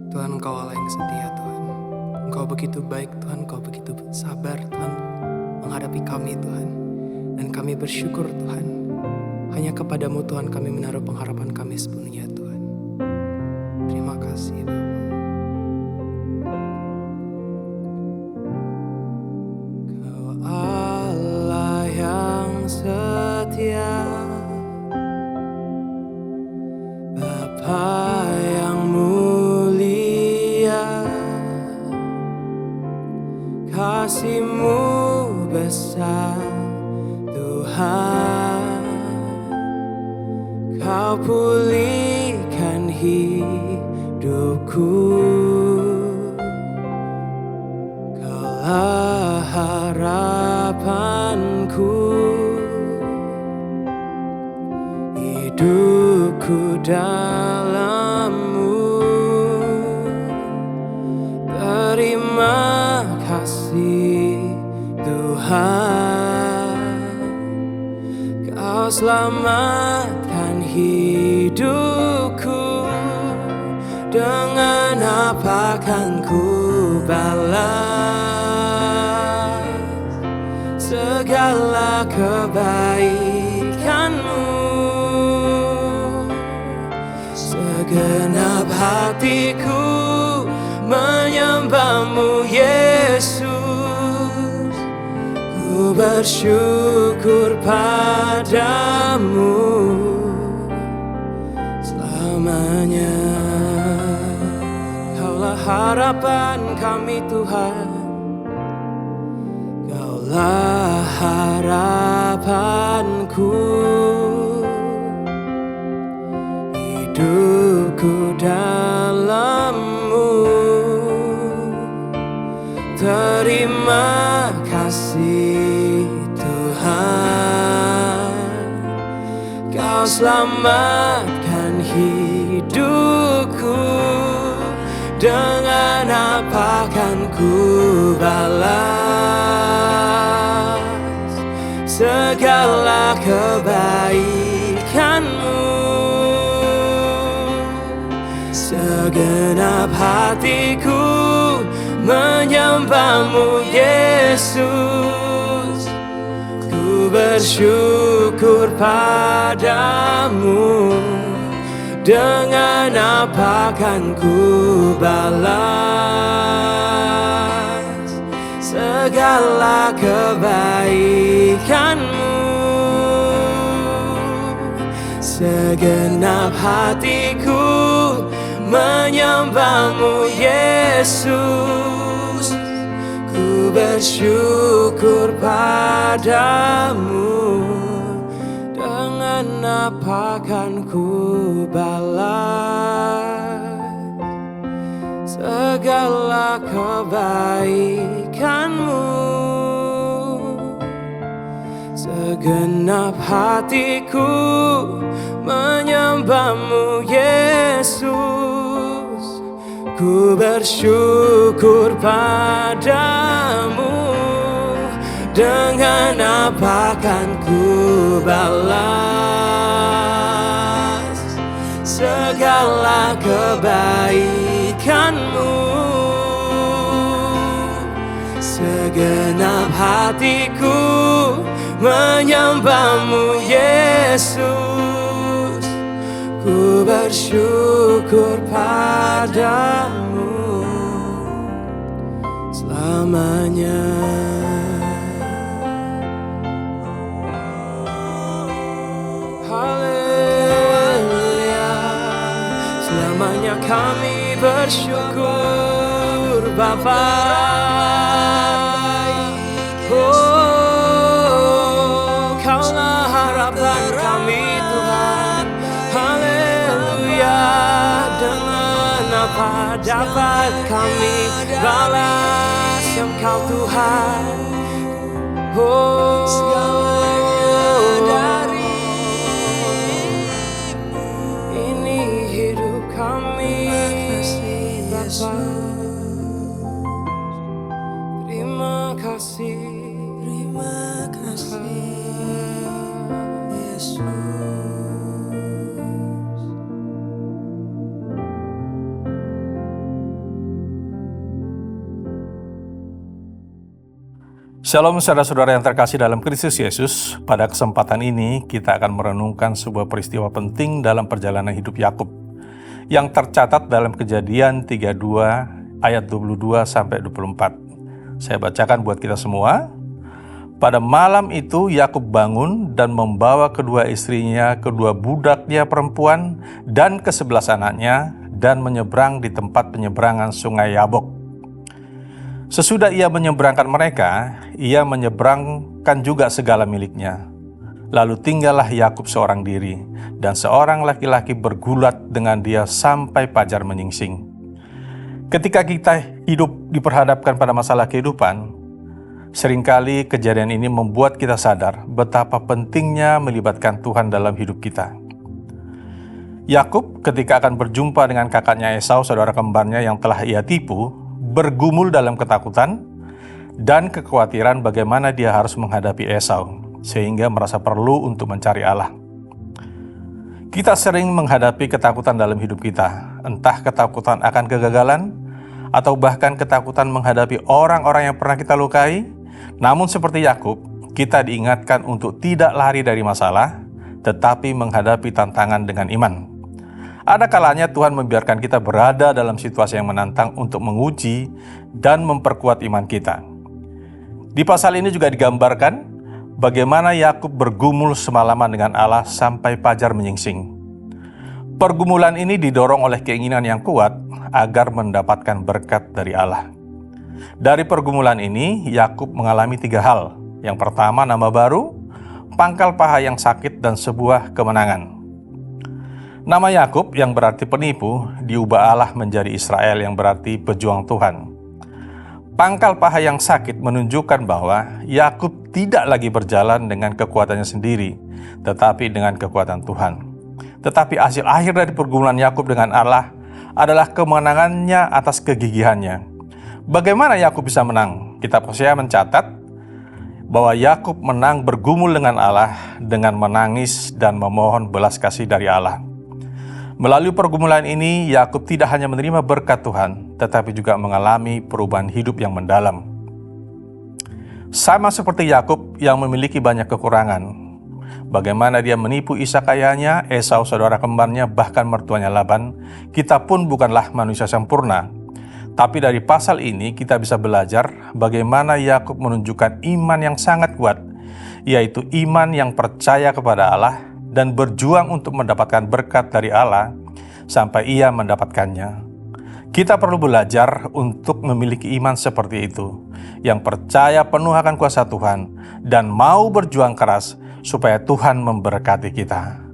Tuhan, Engkau Allah yang setia, Tuhan. Engkau begitu baik, Tuhan. Engkau begitu sabar, Tuhan, menghadapi kami, Tuhan. Dan kami bersyukur, Tuhan. Hanya kepadamu, Tuhan, kami menaruh pengharapan kami sepenuhnya, Tuhan. Terima kasih, Bapa. Kau Allah yang setia, Bapa yang mulia, kasih-Mu besar, Tuhan. Kau pulihkan hidupku, Kaulah harapanku. Hidupku dalam-Mu, terima kasih Tuhan. Kau selamatkan hidupku, dengan apa kan ku balas segala kebaikan-Mu. Segenap hatiku menyembah-Mu, Yesus. Ku bersyukur padamu selamanya. Kaulah harapan kami, Tuhan. Kaulah harapanku. Hidupku dalam-Mu, terima kasih Tuhan. Kau selamatkan hidupku, dengan apa kan ku balas segala kebaikan-Mu. Segenap hatiku menyembah-Mu, Yesus. Ku bersyukur padamu, dengan apa kan ku balas segala kebaikan-Mu. Segenap hatiku menyembah-Mu, Yesus. Ku bersyukur padamu, dengan apa kan ku balas segala kebaikan-Mu. Segenap hatiku menyembah-Mu, Yesus. Ku bersyukur padamu, dengan apa kan ku balas segala kebaikan-Mu. Segenap hatiku menyembah-Mu, Yesus. Ku bersyukur padamu selamanya. Haleluya, selamanya kami bersyukur Bapa. Oh, Kaulah harapan kami, Tuhan. Haleluya, dengan apa dapat kami balas Engkau, Tuhan. Oh, ini hidup kami, Bapa. Terima kasih, Yesus. Shalom saudara-saudara yang terkasih dalam Kristus Yesus. Pada kesempatan ini kita akan merenungkan sebuah peristiwa penting dalam perjalanan hidup Yakub yang tercatat dalam Kejadian 32 ayat 22 sampai 24. Saya bacakan buat kita semua. Pada malam itu Yakub bangun dan membawa kedua istrinya, kedua budaknya perempuan dan ke-11 anaknya dan menyeberang di tempat penyeberangan sungai Yabok. Sesudah ia menyeberangkan mereka, ia menyeberangkan juga segala miliknya. Lalu tinggallah Yakub seorang diri, dan seorang laki-laki bergulat dengan dia sampai fajar menyingsing. Ketika kita hidup diperhadapkan pada masalah kehidupan, seringkali kejadian ini membuat kita sadar betapa pentingnya melibatkan Tuhan dalam hidup kita. Yakub ketika akan berjumpa dengan kakaknya Esau, saudara kembarnya yang telah ia tipu, bergumul dalam ketakutan dan kekhawatiran bagaimana dia harus menghadapi Esau, sehingga merasa perlu untuk mencari Allah. Kita sering menghadapi ketakutan dalam hidup kita, entah ketakutan akan kegagalan, atau bahkan ketakutan menghadapi orang-orang yang pernah kita lukai. Namun seperti Yakub, kita diingatkan untuk tidak lari dari masalah, tetapi menghadapi tantangan dengan iman. Ada kalanya Tuhan membiarkan kita berada dalam situasi yang menantang untuk menguji dan memperkuat iman kita. Di pasal ini juga digambarkan bagaimana Yakub bergumul semalaman dengan Allah sampai fajar menyingsing. Pergumulan ini didorong oleh keinginan yang kuat agar mendapatkan berkat dari Allah. Dari pergumulan ini, Yakub mengalami 3 hal. Yang pertama, nama baru, pangkal paha yang sakit, dan sebuah kemenangan. Nama Yakub yang berarti penipu diubah Allah menjadi Israel yang berarti pejuang Tuhan. Pangkal paha yang sakit menunjukkan bahwa Yakub tidak lagi berjalan dengan kekuatannya sendiri, tetapi dengan kekuatan Tuhan. Tetapi hasil akhir dari pergumulan Yakub dengan Allah adalah kemenangannya atas kegigihannya. Bagaimana Yakub bisa menang? Kitab Hosea mencatat bahwa Yakub menang bergumul dengan Allah dengan menangis dan memohon belas kasih dari Allah. Melalui pergumulan ini, Yakub tidak hanya menerima berkat Tuhan, tetapi juga mengalami perubahan hidup yang mendalam. Sama seperti Yakub yang memiliki banyak kekurangan, bagaimana dia menipu Ishak ayahnya, Esau saudara kembarnya, bahkan mertuanya Laban, kita pun bukanlah manusia sempurna. Tapi dari pasal ini kita bisa belajar bagaimana Yakub menunjukkan iman yang sangat kuat, yaitu iman yang percaya kepada Allah dan berjuang untuk mendapatkan berkat dari Allah sampai ia mendapatkannya. Kita perlu belajar untuk memiliki iman seperti itu, yang percaya penuh akan kuasa Tuhan dan mau berjuang keras supaya Tuhan memberkati kita.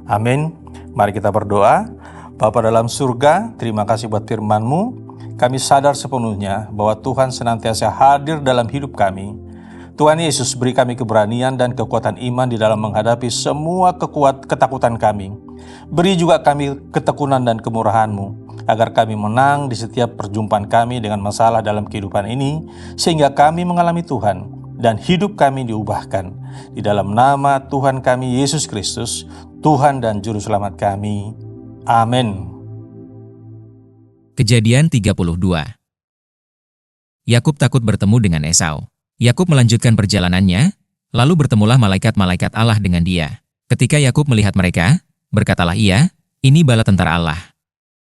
Amin. Mari kita berdoa. Bapa dalam surga, terima kasih buat firman-Mu. Kami sadar sepenuhnya bahwa Tuhan senantiasa hadir dalam hidup kami. Tuhan Yesus, beri kami keberanian dan kekuatan iman di dalam menghadapi semua ketakutan kami. Beri juga kami ketekunan dan kemurahan-Mu, agar kami menang di setiap perjumpaan kami dengan masalah dalam kehidupan ini, sehingga kami mengalami Tuhan dan hidup kami diubahkan. Di dalam nama Tuhan kami Yesus Kristus, Tuhan dan Juru Selamat kami. Amin. Kejadian 32. Yakub takut bertemu dengan Esau. Yakub melanjutkan perjalanannya, lalu bertemulah malaikat-malaikat Allah dengan dia. Ketika Yakub melihat mereka, berkatalah ia, "Ini bala tentara Allah."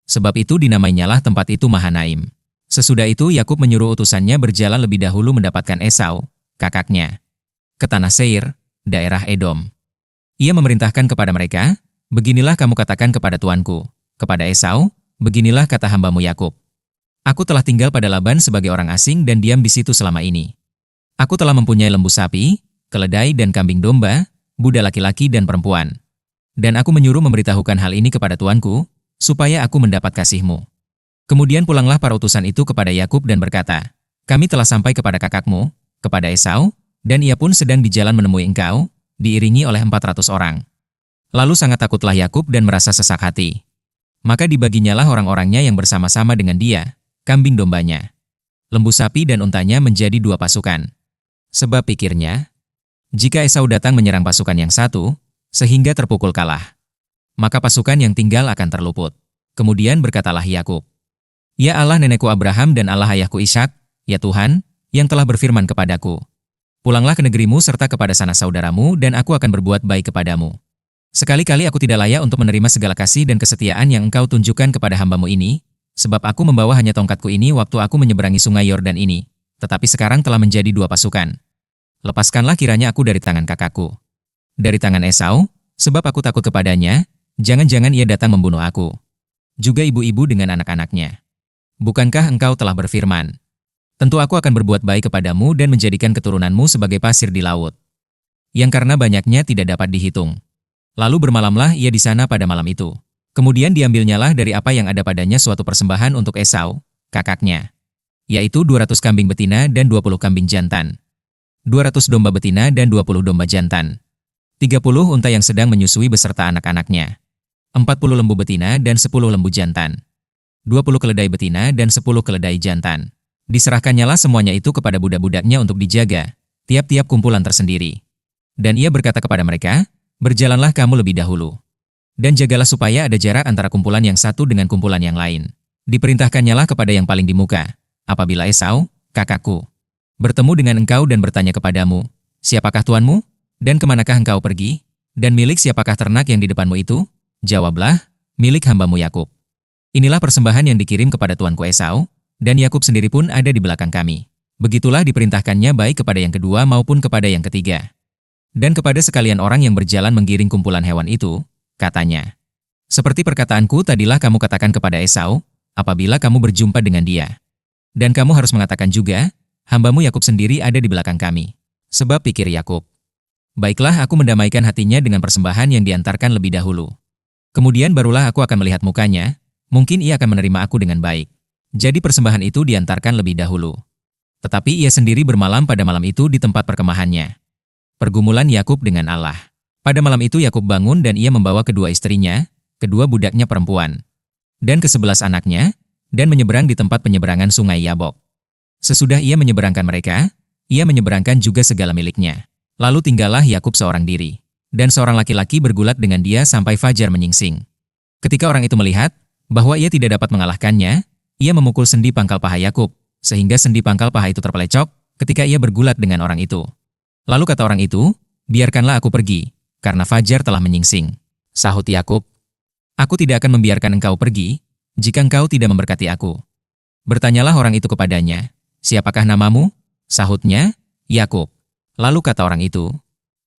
Sebab itu dinamainyalah tempat itu Mahanaim. Sesudah itu Yakub menyuruh utusannya berjalan lebih dahulu mendapatkan Esau, kakaknya, ke tanah Seir, daerah Edom. Ia memerintahkan kepada mereka, "Beginilah kamu katakan kepada tuanku, kepada Esau, beginilah kata hambamu Yakub. Aku telah tinggal pada Laban sebagai orang asing dan diam di situ selama ini. Aku telah mempunyai lembu sapi, keledai dan kambing domba, budak laki-laki dan perempuan. Dan aku menyuruh memberitahukan hal ini kepada tuanku, supaya aku mendapat kasihmu." Kemudian pulanglah para utusan itu kepada Yakub dan berkata, "Kami telah sampai kepada kakakmu, kepada Esau, dan ia pun sedang di jalan menemui engkau, diiringi oleh 400 orang." Lalu sangat takutlah Yakub dan merasa sesak hati. Maka dibaginyalah orang-orangnya yang bersama-sama dengan dia, kambing dombanya, lembu sapi dan untanya menjadi 2 pasukan. Sebab pikirnya, jika Esau datang menyerang pasukan yang satu, sehingga terpukul kalah, maka pasukan yang tinggal akan terluput. Kemudian berkatalah Yakub, "Ya Allah nenekku Abraham dan Allah ayahku Ishak, ya Tuhan, yang telah berfirman kepadaku, Pulanglah ke negerimu serta kepada sanak saudaramu dan aku akan berbuat baik kepadamu. Sekali-kali aku tidak layak untuk menerima segala kasih dan kesetiaan yang engkau tunjukkan kepada hambamu ini, sebab aku membawa hanya tongkatku ini waktu aku menyeberangi sungai Yordan ini, tetapi sekarang telah menjadi 2 pasukan. Lepaskanlah kiranya aku dari tangan kakakku. Dari tangan Esau, sebab aku takut kepadanya, jangan-jangan ia datang membunuh aku. Juga ibu-ibu dengan anak-anaknya. Bukankah engkau telah berfirman, tentu aku akan berbuat baik kepadamu dan menjadikan keturunanmu sebagai pasir di laut, yang karena banyaknya tidak dapat dihitung. Lalu bermalamlah ia di sana pada malam itu. Kemudian diambilnyalah dari apa yang ada padanya suatu persembahan untuk Esau, kakaknya, yaitu 200 kambing betina dan 20 kambing jantan, 200 domba betina dan 20 domba jantan, 30 unta yang sedang menyusui beserta anak-anaknya, 40 lembu betina dan 10 lembu jantan, 20 keledai betina dan 10 keledai jantan. Diserahkannyalah semuanya itu kepada budak-budaknya untuk dijaga, tiap-tiap kumpulan tersendiri. Dan ia berkata kepada mereka, berjalanlah kamu lebih dahulu. Dan jagalah supaya ada jarak antara kumpulan yang satu dengan kumpulan yang lain. Diperintahkannyalah kepada yang paling di muka, apabila Esau, kakakku, bertemu dengan engkau dan bertanya kepadamu, siapakah tuanmu? Dan kemanakah engkau pergi? Dan milik siapakah ternak yang di depanmu itu? Jawablah, milik hambamu Yakub. Inilah persembahan yang dikirim kepada tuanku Esau, dan Yakub sendiri pun ada di belakang kami. Begitulah diperintahkannya baik kepada yang kedua maupun kepada yang ketiga. Dan kepada sekalian orang yang berjalan menggiring kumpulan hewan itu, katanya, seperti perkataanku tadilah kamu katakan kepada Esau, apabila kamu berjumpa dengan dia. Dan kamu harus mengatakan juga, hambamu Yakub sendiri ada di belakang kami. Sebab pikir Yakub, baiklah aku mendamaikan hatinya dengan persembahan yang diantarkan lebih dahulu. Kemudian barulah aku akan melihat mukanya, mungkin ia akan menerima aku dengan baik. Jadi persembahan itu diantarkan lebih dahulu. Tetapi ia sendiri bermalam pada malam itu di tempat perkemahannya. Pergumulan Yakub dengan Allah. Pada malam itu Yakub bangun dan ia membawa kedua istrinya, kedua budaknya perempuan, dan ke-11 anaknya, dan menyeberang di tempat penyeberangan sungai Yabok. Sesudah ia menyeberangkan mereka, ia menyeberangkan juga segala miliknya. Lalu tinggallah Yakub seorang diri, dan seorang laki-laki bergulat dengan dia sampai fajar menyingsing. Ketika orang itu melihat bahwa ia tidak dapat mengalahkannya, ia memukul sendi pangkal paha Yakub, sehingga sendi pangkal paha itu terpelecok ketika ia bergulat dengan orang itu. Lalu kata orang itu, biarkanlah aku pergi, karena fajar telah menyingsing. Sahut Yakub, aku tidak akan membiarkan engkau pergi, jika engkau tidak memberkati aku. Bertanyalah orang itu kepadanya, siapakah namamu? Sahutnya, Yakub. Lalu kata orang itu,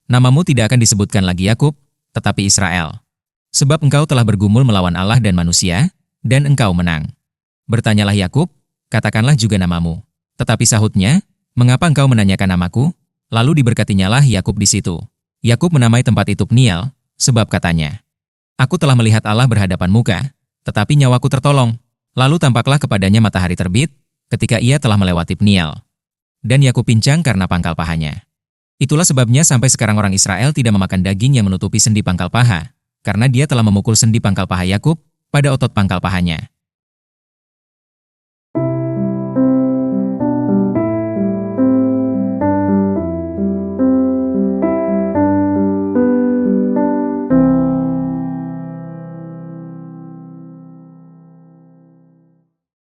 namamu tidak akan disebutkan lagi Yakub, tetapi Israel. Sebab engkau telah bergumul melawan Allah dan manusia, dan engkau menang. Bertanyalah Yakub, katakanlah juga namamu. Tetapi sahutnya, mengapa engkau menanyakan namaku? Lalu diberkatinyalah Yakub di situ. Yakub menamai tempat itu Peniel, sebab katanya, aku telah melihat Allah berhadapan muka, tetapi nyawaku tertolong. Lalu tampaklah kepadanya matahari terbit, ketika ia telah melewati Peniel. Dan Yakub pincang karena pangkal pahanya. Itulah sebabnya sampai sekarang orang Israel tidak memakan daging yang menutupi sendi pangkal paha, karena dia telah memukul sendi pangkal paha Yakub pada otot pangkal pahanya.